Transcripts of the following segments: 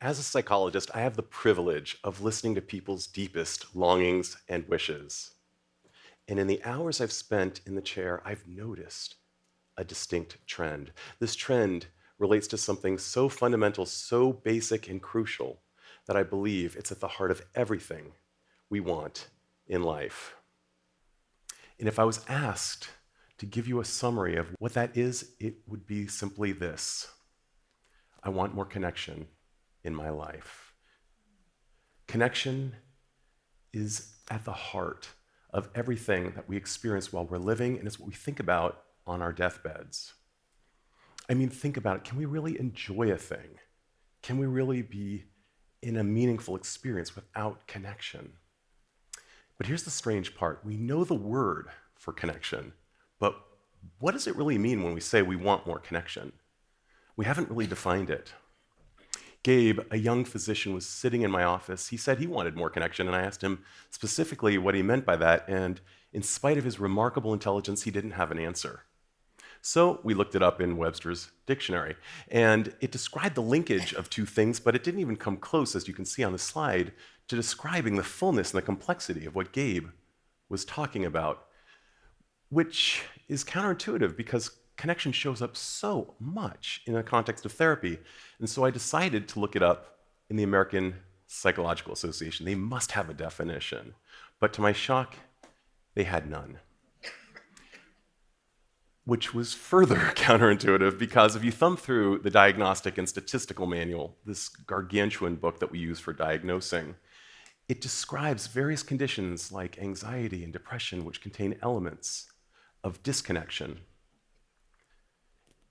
As a psychologist, I have the privilege of listening to people's deepest longings and wishes. And in the hours I've spent in the chair, I've noticed a distinct trend. This trend relates to something so fundamental, so basic and crucial that I believe it's at the heart of everything we want in life. And if I was asked to give you a summary of what that is, it would be simply this: I want more connection in my life. Connection is at the heart of everything that we experience while we're living, and it's what we think about on our deathbeds. I mean, think about it. Can we really enjoy a thing? Can we really be in a meaningful experience without connection? But here's the strange part. We know the word for connection, but what does it really mean when we say we want more connection? We haven't really defined it. Gabe, a young physician, was sitting in my office. He said he wanted more connection, and I asked him specifically what he meant by that, and in spite of his remarkable intelligence, he didn't have an answer. So we looked it up in Webster's dictionary, and it described the linkage of two things, but it didn't even come close, as you can see on the slide, to describing the fullness and the complexity of what Gabe was talking about, which is counterintuitive because connection shows up so much in the context of therapy. And so I decided to look it up in the American Psychological Association. They must have a definition. But to my shock, they had none. Which was further counterintuitive because if you thumb through the Diagnostic and Statistical Manual, this gargantuan book that we use for diagnosing, it describes various conditions like anxiety and depression, which contain elements of disconnection.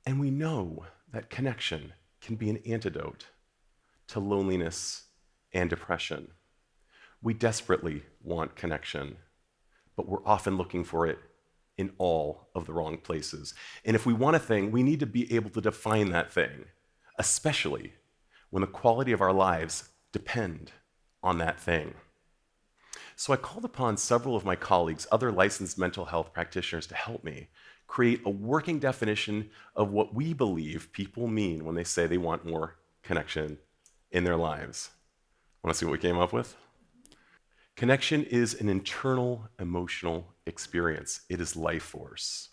And we know that connection can be an antidote to loneliness and depression. We desperately want connection, but we're often looking for it in all of the wrong places. And if we want a thing, we need to be able to define that thing, especially when the quality of our lives depend on that thing. So I called upon several of my colleagues, other licensed mental health practitioners, to help me create a working definition of what we believe people mean when they say they want more connection in their lives. Want to see what we came up with? Connection is an internal emotional experience. It is life force.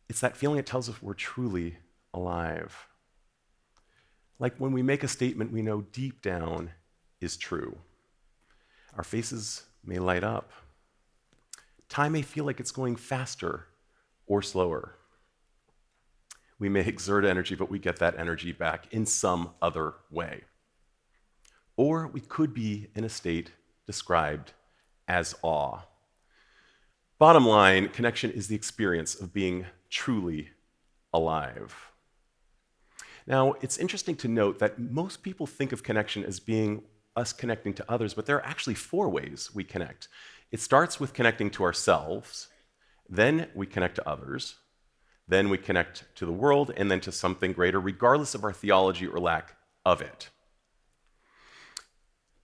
It's that feeling that tells us we're truly alive. Like when we make a statement we know deep down is true. Our faces may light up. Time may feel like it's going faster or slower. We may exert energy, but we get that energy back in some other way. Or we could be in a state described as awe. Bottom line, connection is the experience of being truly alive. Now, it's interesting to note that most people think of connection as being us connecting to others, but there are actually 4 ways we connect. It starts with connecting to ourselves, then we connect to others, then we connect to the world, and then to something greater, regardless of our theology or lack of it.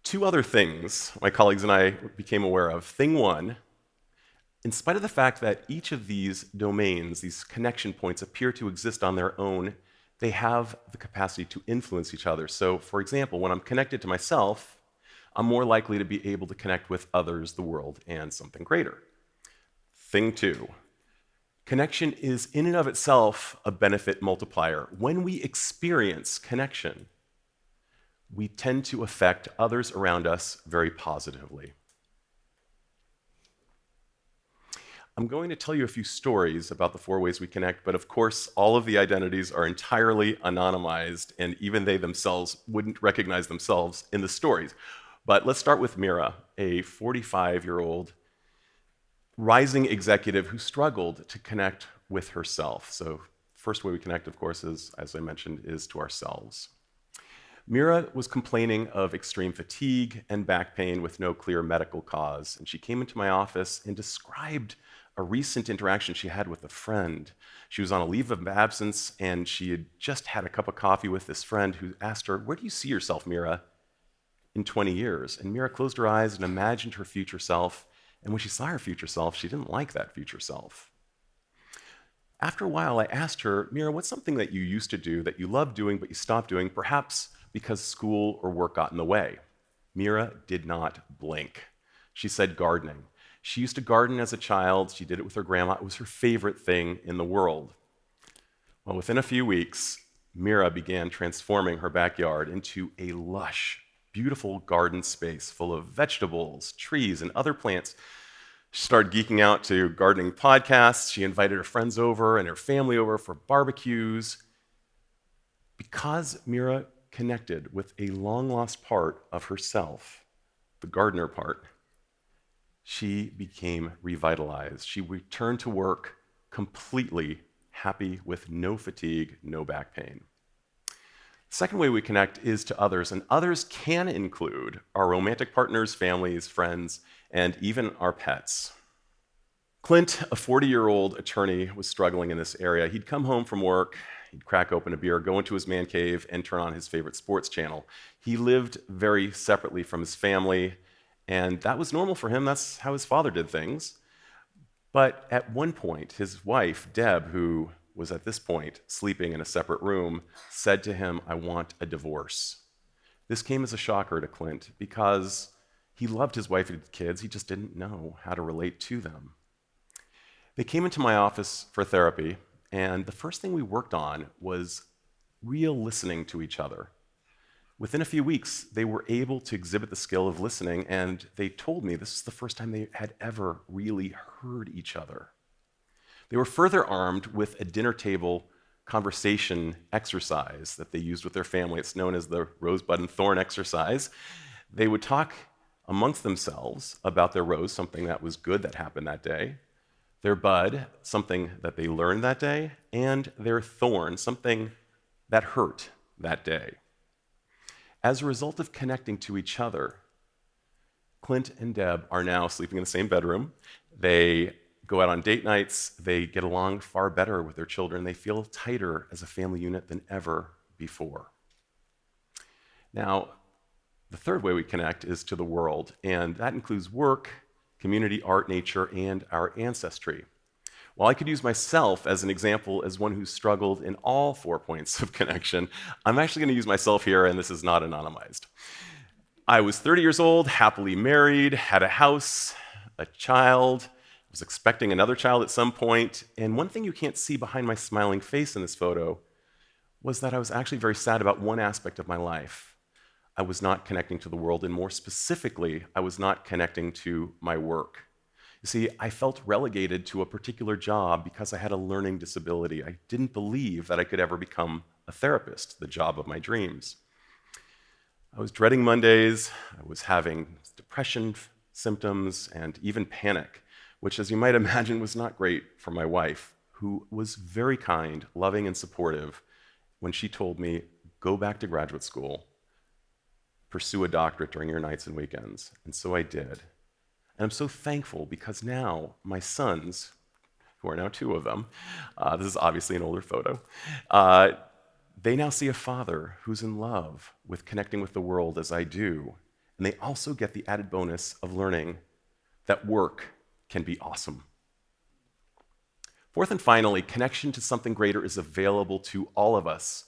2 other things my colleagues and I became aware of. Thing 1, in spite of the fact that each of these domains, these connection points, appear to exist on their own, they have the capacity to influence each other. So, for example, when I'm connected to myself, I'm more likely to be able to connect with others, the world, and something greater. Thing 2, connection is in and of itself a benefit multiplier. When we experience connection, we tend to affect others around us very positively. I'm going to tell you a few stories about the 4 ways we connect, but of course, all of the identities are entirely anonymized, and even they themselves wouldn't recognize themselves in the stories. But let's start with Mira, a 45-year-old rising executive who struggled to connect with herself. So, first way we connect, of course, is, as I mentioned, is to ourselves. Mira was complaining of extreme fatigue and back pain with no clear medical cause, and she came into my office and described a recent interaction she had with a friend. She was on a leave of absence, and she had just had a cup of coffee with this friend who asked her, "Where do you see yourself, Mira, in 20 years?" And Mira closed her eyes and imagined her future self, and when she saw her future self, she didn't like that future self. After a while, I asked her, "Mira, what's something that you used to do that you loved doing but you stopped doing, perhaps because school or work got in the way. Mira did not blink. She said gardening. She used to garden as a child. She did it with her grandma. It was her favorite thing in the world. Well, within a few weeks, Mira began transforming her backyard into a lush, beautiful garden space full of vegetables, trees, and other plants. She started geeking out to gardening podcasts. She invited her friends over and her family over for barbecues. Because Mira connected with a long-lost part of herself, the gardener part, she became revitalized. She returned to work completely happy with no fatigue, no back pain. The second way we connect is to others, and others can include our romantic partners, families, friends, and even our pets. Clint, a 40-year-old attorney, was struggling in this area. He'd come home from work, he'd crack open a beer, go into his man cave, and turn on his favorite sports channel. He lived very separately from his family, and that was normal for him. That's how his father did things. But at one point, his wife, Deb, who was at this point sleeping in a separate room, said to him, "I want a divorce." This came as a shocker to Clint because he loved his wife and kids, he just didn't know how to relate to them. They came into my office for therapy, and the first thing we worked on was real listening to each other. Within a few weeks, they were able to exhibit the skill of listening, and they told me this is the first time they had ever really heard each other. They were further armed with a dinner table conversation exercise that they used with their family. It's known as the rosebud and thorn exercise. They would talk amongst themselves about their rose, something that was good that happened that day, their bud, something that they learned that day, and their thorn, something that hurt that day. As a result of connecting to each other, Clint and Deb are now sleeping in the same bedroom. They go out on date nights. They get along far better with their children. They feel tighter as a family unit than ever before. Now, the third way we connect is to the world, and that includes work, community, art, nature, and our ancestry. While I could use myself as an example as one who struggled in all 4 points of connection, I'm actually going to use myself here, and this is not anonymized. I was 30 years old, happily married, had a house, a child, was expecting another child at some point, and one thing you can't see behind my smiling face in this photo was that I was actually very sad about one aspect of my life. I was not connecting to the world, and more specifically, I was not connecting to my work. You see, I felt relegated to a particular job because I had a learning disability. I didn't believe that I could ever become a therapist, the job of my dreams. I was dreading Mondays, I was having depression symptoms, and even panic, which, as you might imagine, was not great for my wife, who was very kind, loving, and supportive when she told me, "Go back to graduate school, pursue a doctorate during your nights and weekends." And so I did. And I'm so thankful because now my sons, who are now 2 of them, this is obviously an older photo, they now see a father who's in love with connecting with the world as I do. And they also get the added bonus of learning that work can be awesome. Fourth and finally, connection to something greater is available to all of us.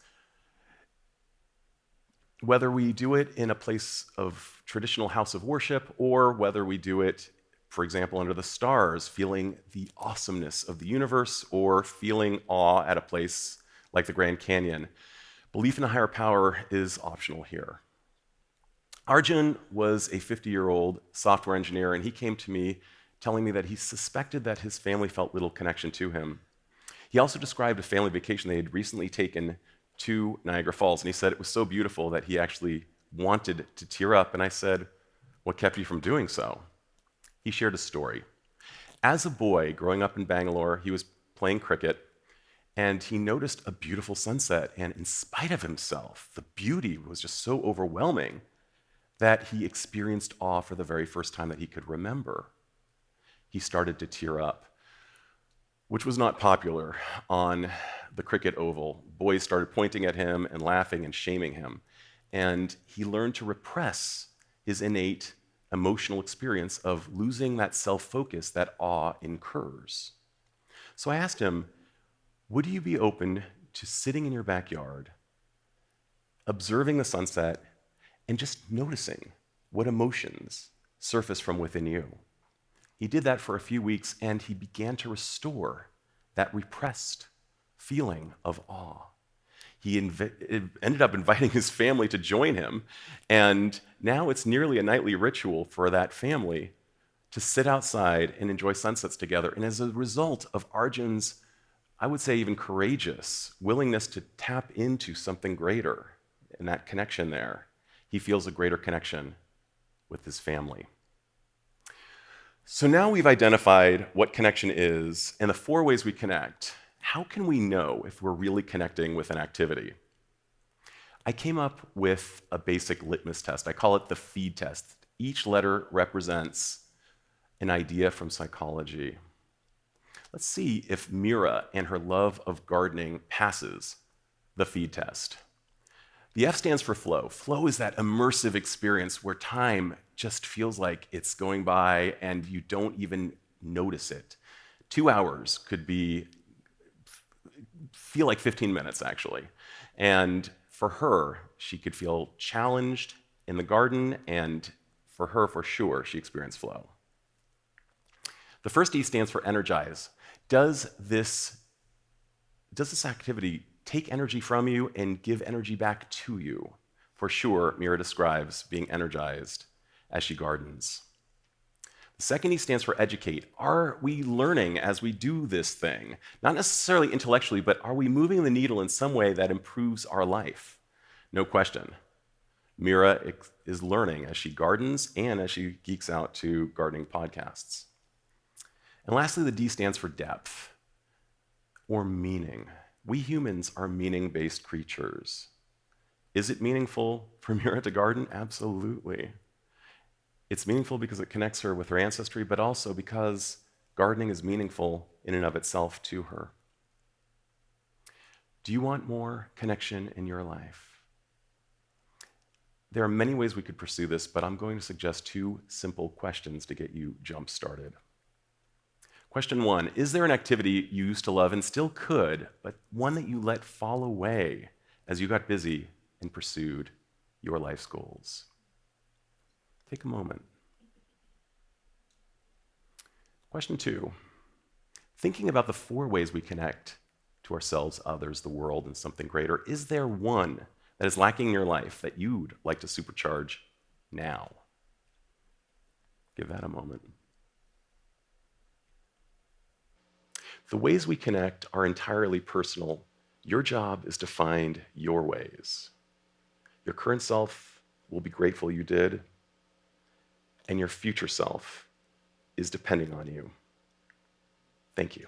Whether we do it in a place of traditional house of worship, or whether we do it, for example, under the stars, feeling the awesomeness of the universe, or feeling awe at a place like the Grand Canyon, belief in a higher power is optional here. Arjun was a 50-year-old software engineer, and he came to me telling me that he suspected that his family felt little connection to him. He also described a family vacation they had recently taken to Niagara Falls, and he said it was so beautiful that he actually wanted to tear up, and I said, "What kept you from doing so?" He shared a story. As a boy growing up in Bangalore, he was playing cricket, and he noticed a beautiful sunset, and in spite of himself, the beauty was just so overwhelming that he experienced awe for the very first time that he could remember. He started to tear up, which was not popular on the cricket oval. Boys started pointing at him and laughing and shaming him. And he learned to repress his innate emotional experience of losing that self-focus that awe incurs. So I asked him, would you be open to sitting in your backyard, observing the sunset and just noticing what emotions surface from within you. He did that for a few weeks, and he began to restore that repressed feeling of awe. He ended up inviting his family to join him, and now it's nearly a nightly ritual for that family to sit outside and enjoy sunsets together. And as a result of Arjun's, I would say even courageous, willingness to tap into something greater and that connection there, he feels a greater connection with his family. So now we've identified what connection is and the 4 ways we connect. How can we know if we're really connecting with an activity? I came up with a basic litmus test. I call it the feed test. Each letter represents an idea from psychology. Let's see if Mira and her love of gardening passes the feed test. The F stands for flow. Flow is that immersive experience where time just feels like it's going by and you don't even notice it. 2 hours could feel like 15 minutes, actually. And for her, she could feel challenged in the garden, and for her, for sure, she experienced flow. The first E stands for energize. Does this activity take energy from you and give energy back to you? For sure, Mira describes being energized as she gardens. The second E stands for educate. Are we learning as we do this thing? Not necessarily intellectually, but are we moving the needle in some way that improves our life? No question. Mira is learning as she gardens and as she geeks out to gardening podcasts. And lastly, the D stands for depth, or meaning. We humans are meaning-based creatures. Is it meaningful for Mira to garden? Absolutely. It's meaningful because it connects her with her ancestry, but also because gardening is meaningful in and of itself to her. Do you want more connection in your life? There are many ways we could pursue this, but I'm going to suggest 2 simple questions to get you jump-started. Question 1, is there an activity you used to love and still could, but one that you let fall away as you got busy and pursued your life's goals? Take a moment. Question 2, thinking about the 4 ways we connect to ourselves, others, the world, and something greater, is there one that is lacking in your life that you'd like to supercharge now? Give that a moment. The ways we connect are entirely personal. Your job is to find your ways. Your current self will be grateful you did, and your future self is depending on you. Thank you.